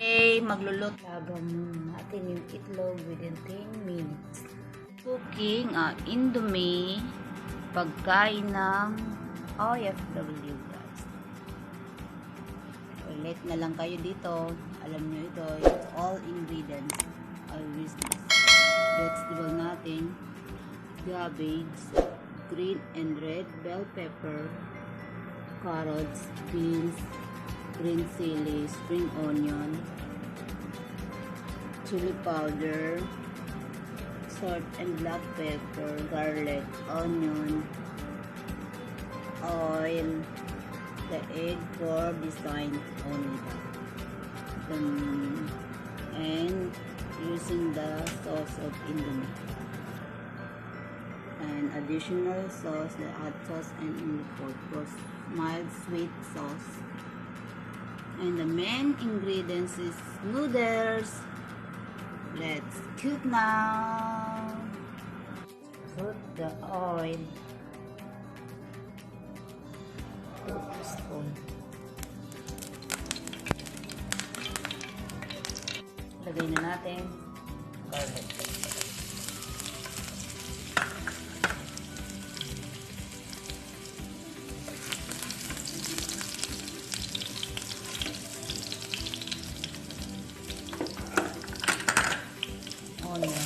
Okay, magluluto. Lagam muna natin yung itlog within 10 minutes. Cooking Indomie, pagkain ng OFW guys. Ulit na lang kayo dito. Alam nyo ito, it's all ingredients. Always this. Vegetable natin, cabbage, green and red bell pepper, carrots, beans, green chili, spring onion, chili powder, salt and black pepper, garlic, onion, oil, the egg for design only, and using the sauce of Indomie, and additional sauce, the hot sauce and in the pot was mild sweet sauce. And the main ingredients is noodles. Let's cook now. Put the oil. 2 teaspoons. Lagay na natin garlic. Onion.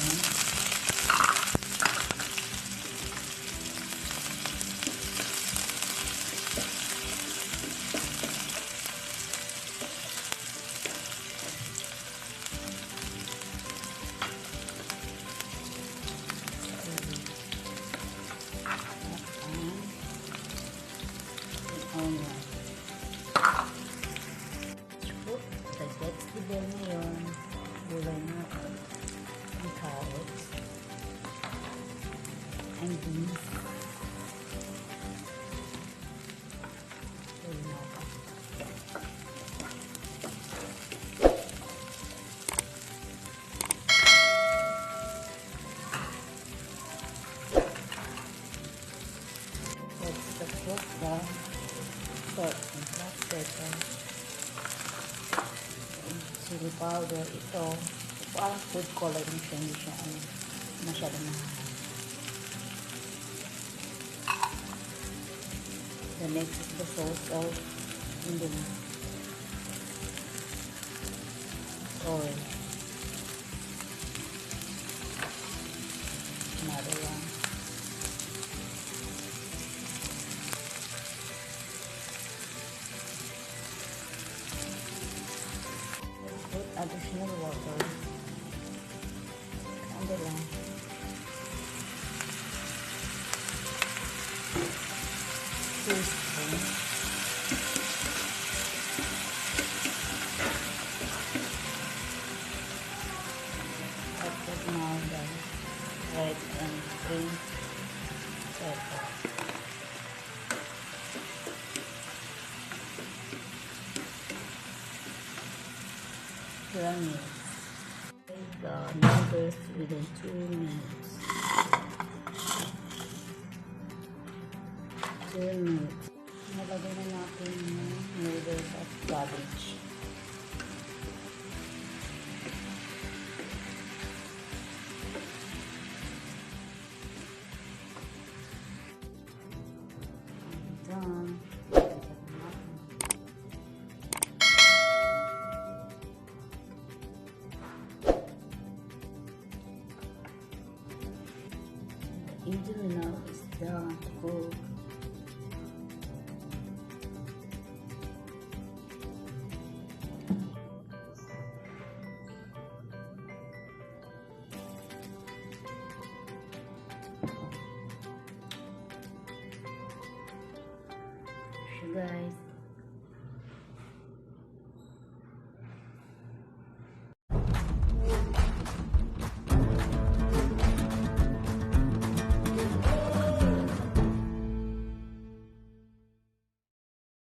Onion. Put the vegetable ngayon. Gulay natin. Ang carrots. And beans. Gulay natin. Let's cook the salt and black pepper. Chili powder. Ito parang food coloring siya, hindi siya masyadong mahal. The next is the sauce of Indomie. Oil. Another one. Put additional water. Ano lang. Teaspoon. I put now the red and green pepper. Granules. The noodles within 2 minutes. 2 minutes. Nalagay na natin yung noodles at cabbage. Done. Indomie now is done to cook.